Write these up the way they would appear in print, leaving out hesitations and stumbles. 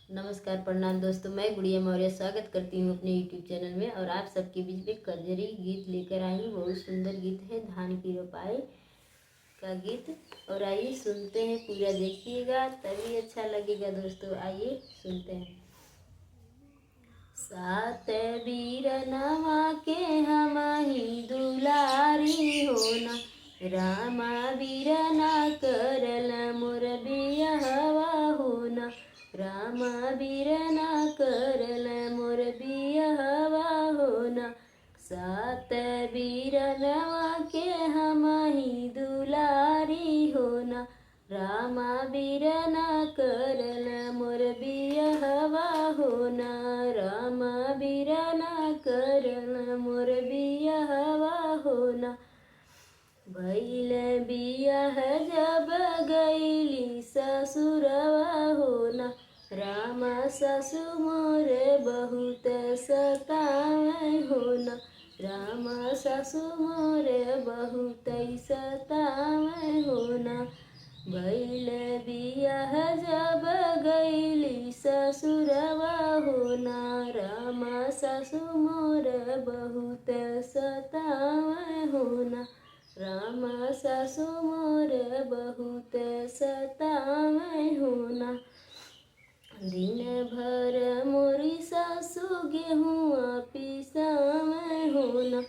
नमस्कार, प्रणाम दोस्तों। मैं गुड़िया मौर्य स्वागत करती हूँ अपने यूट्यूब चैनल में। और आप सबके बीच में कजरी गीत लेकर आई हूँ। बहुत सुंदर गीत है, धान की रोपाई का गीत। और आइए सुनते हैं, पूरा देखिएगा तभी अच्छा लगेगा दोस्तों। आइए सुनते हैं। सात बीरनवा के हमही दुलारी होना, रामा बीरना करल मोर बियहवा होना, रामा बीरना करल मोर बियहवा होना। सात बीरनवा के हमही दुलारी होना, रामा बीरना करल मोर बियहवा होना, रामा बीरना करल मोर बियहवा होना। भइल बियाह जब गईली ससुरवा होना, रामा सासु मोर बहुत सतावे होना, रामा सासु मोर बहुत सतावे होना। भइल बियाह जब गईली ससुरवा होना, रामा सासु मोर बहुत सतावे होना, रामा सासु मोर बहुत सतावे होना। दिन भर मोरी सासु गेहुआ पिसावे होना,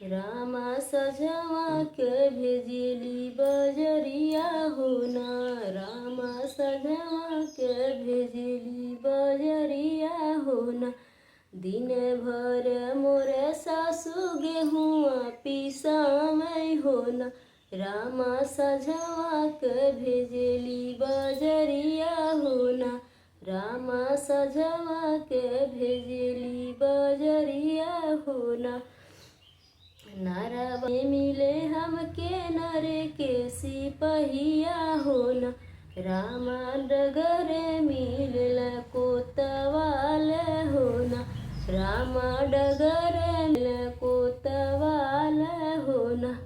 रामा सजवा के भेजली बजरिया होना, रामा सजवा के भेजली बजरिया होना। दिन भर मोर सासु गेहुआ पिसावे होना, रामा सजवा के भेजली बजरिया होना, रामा सजवा के भेजली बजरिया होना। नरवा मिले हमके नर के सिपहिया होना, रामा डगर मिलल कोतवाल होना, रामा डगर मिलल कोतवाल होना।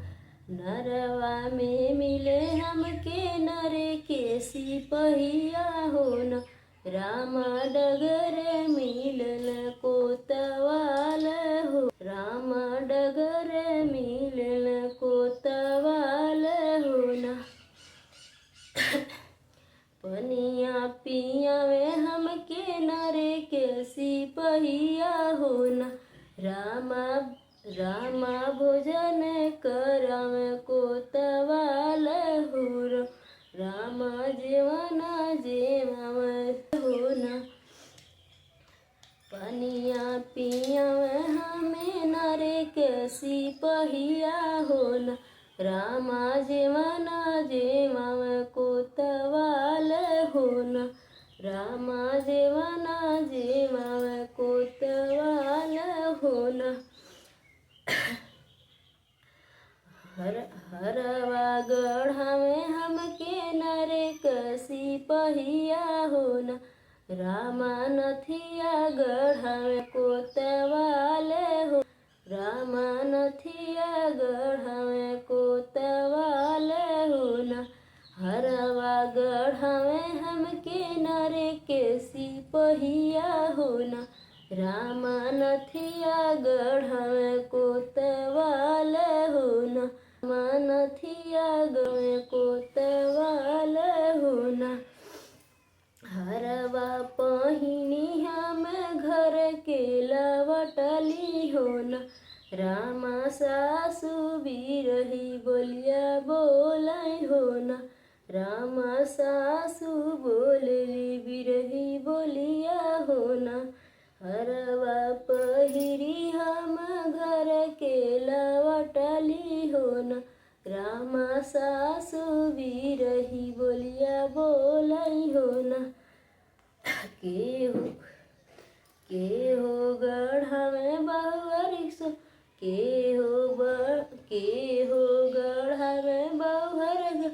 नरवा में मिले हमके नर के सिपहिया होना, रामा डगर मिलल कोतवाल हो, रामा डगर मिलल कोतवाल होना। पनिया पियावे हमके नर के सिपहिया होना, रामा भोजन करावे कोतवाल हो, रामा जेवना जेवावे होना। पनिया पियावे हमें नर के सिपहिया होना, रामा जेवना जेवावे कोतवाल होना, रामा जेवना जेवावे कोतवाल होना। हरवा गढ़ावे हमके नर के सिपहिया होना, रामा नथिया गढ़ावे कोतवाल हो, रामा नथिया गढ़ावे कोतवाल होना। हरवा गढ़ावे हमके नर के सिपहिया होना, रामा नथिया गढ़ावे कोतवाल होना, रामा नथिया गढ़ावे कोतवाल होना। हरवा पहिनी हम घर के लवटली होना, रामा सासु बिरही बोलिया बोलाई होना, रामा सासु बोलली बिरही बोलिया होना। हरवा पहिरी हम घर के लवटली होना, रामा सासु बिरही बोलिया बोलाई होना। के हो गढ़ावे बहुहर सो, के हो गढ़ावे बहुहर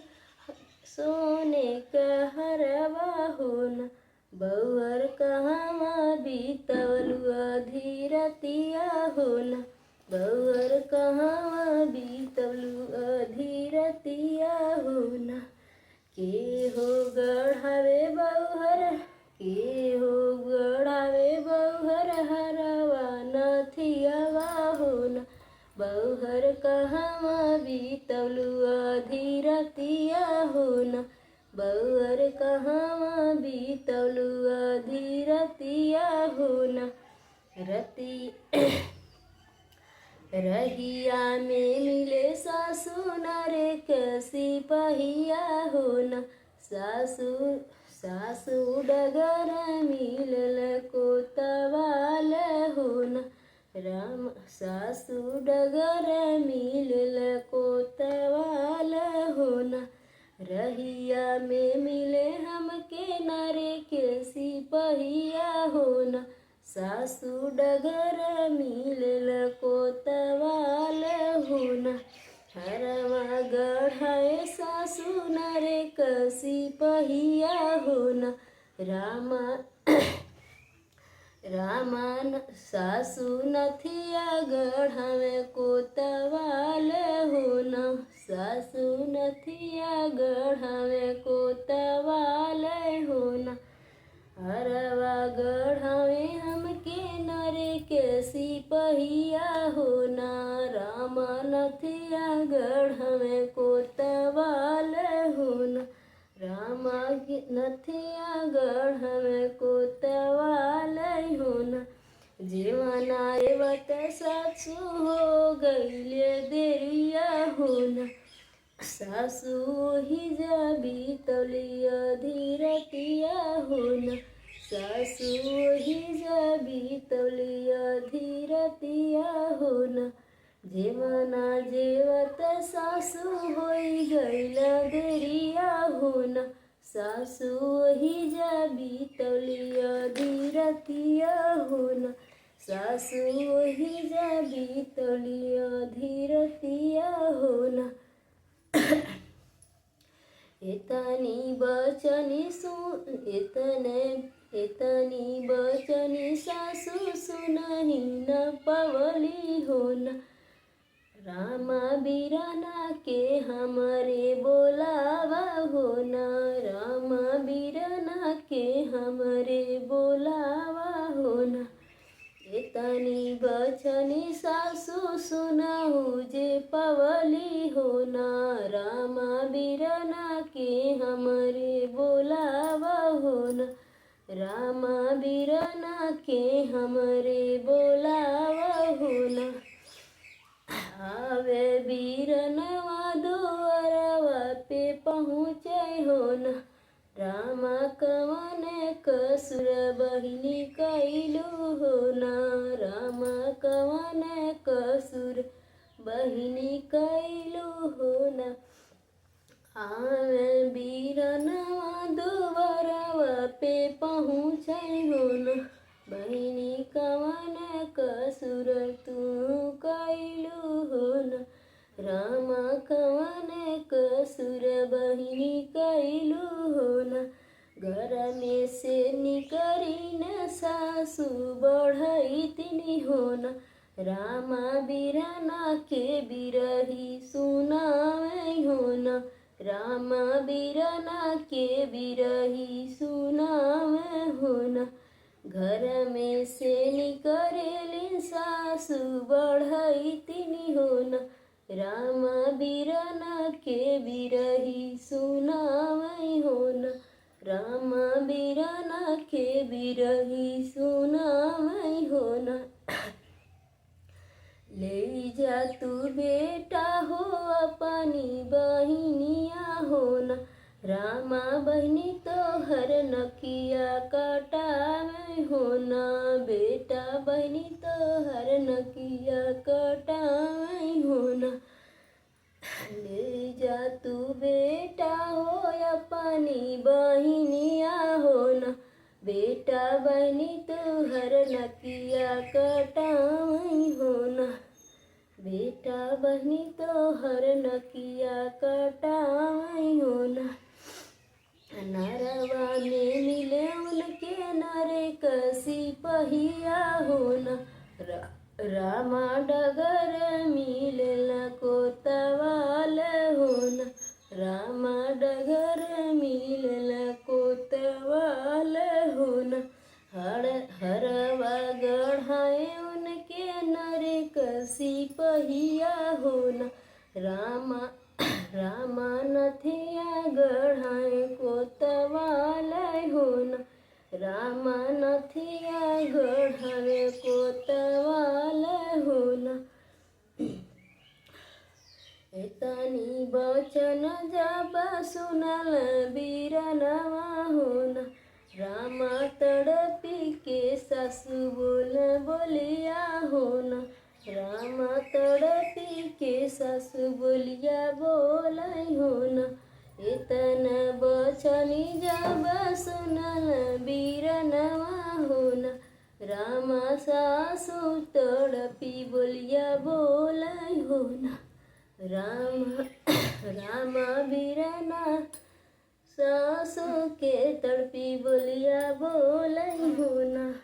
सोने का हरवा होना, बहुहर कहवा बीतवलु अधीरतिया होना, बहुहर कहवा बीतवलु अधीरतिया होना। के हो गढ़ावे बहुहर, के हो कहवा बीतवलू आधी रतिया हो न, बउअर कहवा बीतवलू आधी रतिया हो न। रति रहिया में मिले सासू नरे कैसी पहिया हो न, सासू डगर मिलल कोतवाल हो न, राम सासू डगर मिलल कोतवाल हो न। रहिया में मिले हमके नरे कैसी पहिया हो न, सासू डगर मिलल कोतवाल हो न। हरवा गढ़ाए सासू नरे कसी पहिया हो न, रामा सासू नथिया गढ़ावे कोतवाल हो न, सासू नथिया गढ़ावे कोतवाल हो न। हरवा गढ़ावे हमके नरे कैसी पहिया हो न, रामा नथिया गढ़ावे कोतवाल हो न, रामा नथिया गढ़ावे कोतवाल हो न। जीवना रेवत सासू हो गईले देरिया हो न, सासू ही जा बीतवली आधी रतिया हो न, सासू ही जा बीतवली आधी रतिया हो न। जेवना जेवत सासू होई गईला देरिया हो न, सासू ही जा बीतवली आधी रतिया हो न, सासू ही जा बीतवली आधी रतिया हो न। एतनी बचनी सासू सुनही न पवली हो न, रामा बीराना के हमरे बोलावा हो न, रामा बीराना के हमरे बोलावा हो न। एतनी बचनी सासू सुनहु जे पवली हो न, रामा बीराना के हमरे बोलावा हो न, रामा बीराना के हमरे बोलावा हो न। आवे बीरनवा दुआरवा पे पहुँचे हो न, रामा कवन कसुर बहिनी कैलू हो न, रामा कवन कसुर बहिनी कैलू हो न। आवे बीरनवा दुआरवा पे पहुँचे हो न, बहिनी कवन कसुर तू कैलू हो न, रामा कवन कसुर बहिनी कैलू हो न। घर में से निकरी न सासू बढ़ई तिनी हो न, रामा बीराना के बिरही सुनावे हो न, रामा बीराना के बिरही सुनावे हो न। घर में से निकरेली सासू बढ़ई तिनी हो न, रामा बीराना के बिरही सुनावे हो न, रामा बीराना के बिरही सुनावे हो न। ले जा तू बेटा हो अपनी बहिनिया हो न, रामा बहनी तो हर नकिया कटावे हो न, बेटा बहनी तो हर नकिया कटावे हो न। ले जा तू बेटा हो अपनी बहिनिया हो न, बेटा बहनी तो हर नकिया कटावे हो न, बेटा बहनी तो हर नकिया कटावे हो न। नरवा में मिले उनके नरे कसी पहिया हो न, रामा डगर मिलल कोतवाल हो न, रामा डगर मिलल कोतवाल हो न। हरवा गढ़ाए उनके नरे कसी बहिया हो न। रामा रामा नथिया गढ़ाए कोतवालय हो न। रामा नथिया गढ़ावे कोतवालय हो न। एतनी बचन जब सुनल बीरनवा हो न। रामा तड़पी के सासु बोल बोलिया हो न। रामा तड़पी के सासु बोलिया बोल हो न। एतन बचनी जब सुनल बीरनवा हो न। रामा सासु तड़पी बोलिया बोल हो न। रामा बीरना सासु के तड़पी बोलिया बोल हो न।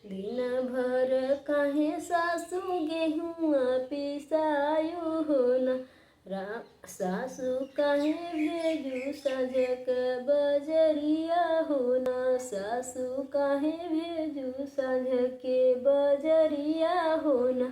दिन भर काहे सासु गेहुआ पिसायु हो न। सासु काहे भेजू साँझक बजरिया हो न। सासु काहे भेजू साँझ के बजरिया हो न।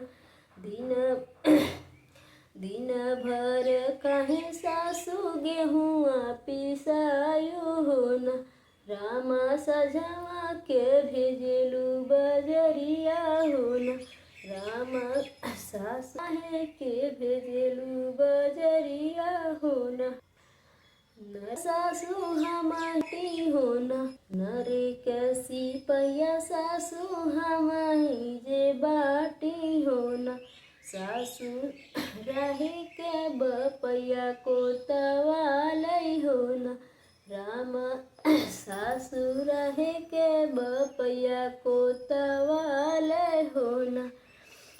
दिन भर काहे सासु गेहुआ पिसायु हो न। रामा सजवा के भेजलू बजरिया हो न। रामा सासु काहे के भेजलू बजरिया हो न। सासु हमारी हो न। नरे कैसी पैया सासु हमारी जे बाटी हो न। सासु रहे के बपैया कोतवालय हो न। रामा सासु रहे के बपैया कोतवालय हो न।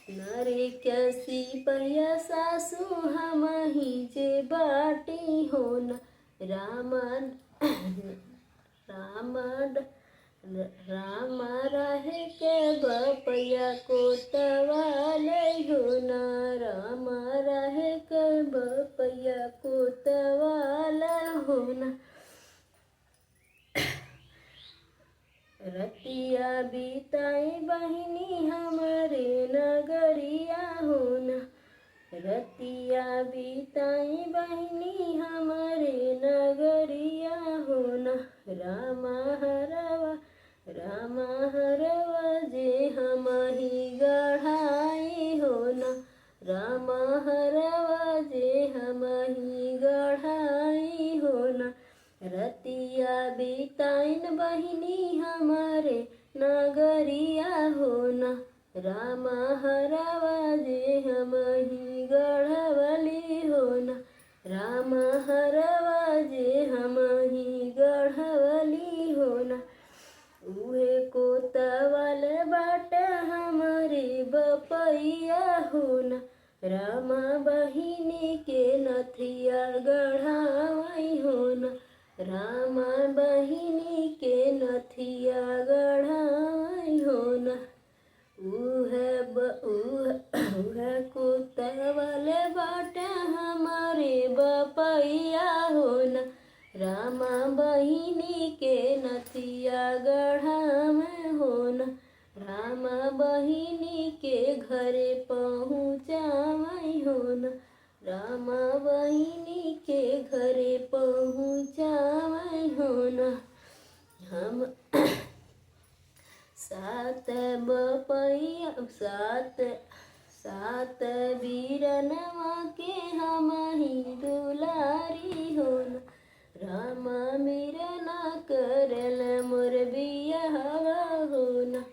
नरे कैसी पैया सासु हमारी जे बाटी हो न। रामा रहे के बपैया कोतवालय हो न। रामा रहे के बपैया कोतवालय हो न। रतिया बीताई बहिनी हमारे नगरिया हो न। रतिया बीताई बहिनी हमारे नगरिया हो न। रामा हरवा जे हमही गढ़ाई हो न। रामा हरवा जे हमही गढ़ाई हो न। रतिया बीताइन बहिनी हमारे नगरिया हो न। रामा हरवा जे हमही गढ़वली हो न। रामा हरवा जे हमही गढ़वली हो न। उहे कोतवाल बाट हमारे बपैया हो न। रामा बहिनी के नथिया गढ़ाई हो न। रामा बहिनी के नथिया गढ़ाई हो न। उह कोतवाल बाट हमारे बपैया हो न। रामा बहिनी के नथिया गढ़ावे हो न। रामा बहिनी के घरे पहुँचावई हो न। रामा बहिनी के घरे पहुँचावई हो न। हम सात बीरनवा के हमही दुलारी हो न। रामा बीरना करल मोर बियाहवा हो न।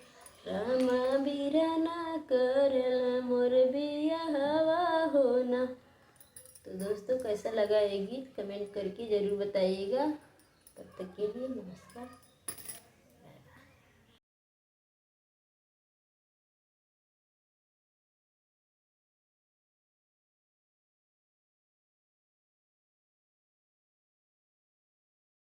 रामा बीरना करल मोर बियाहवा हो न। तो दोस्तों कैसा लगा ये गीत कमेंट करके ज़रूर बताइएगा। तब तक के लिए नमस्कार।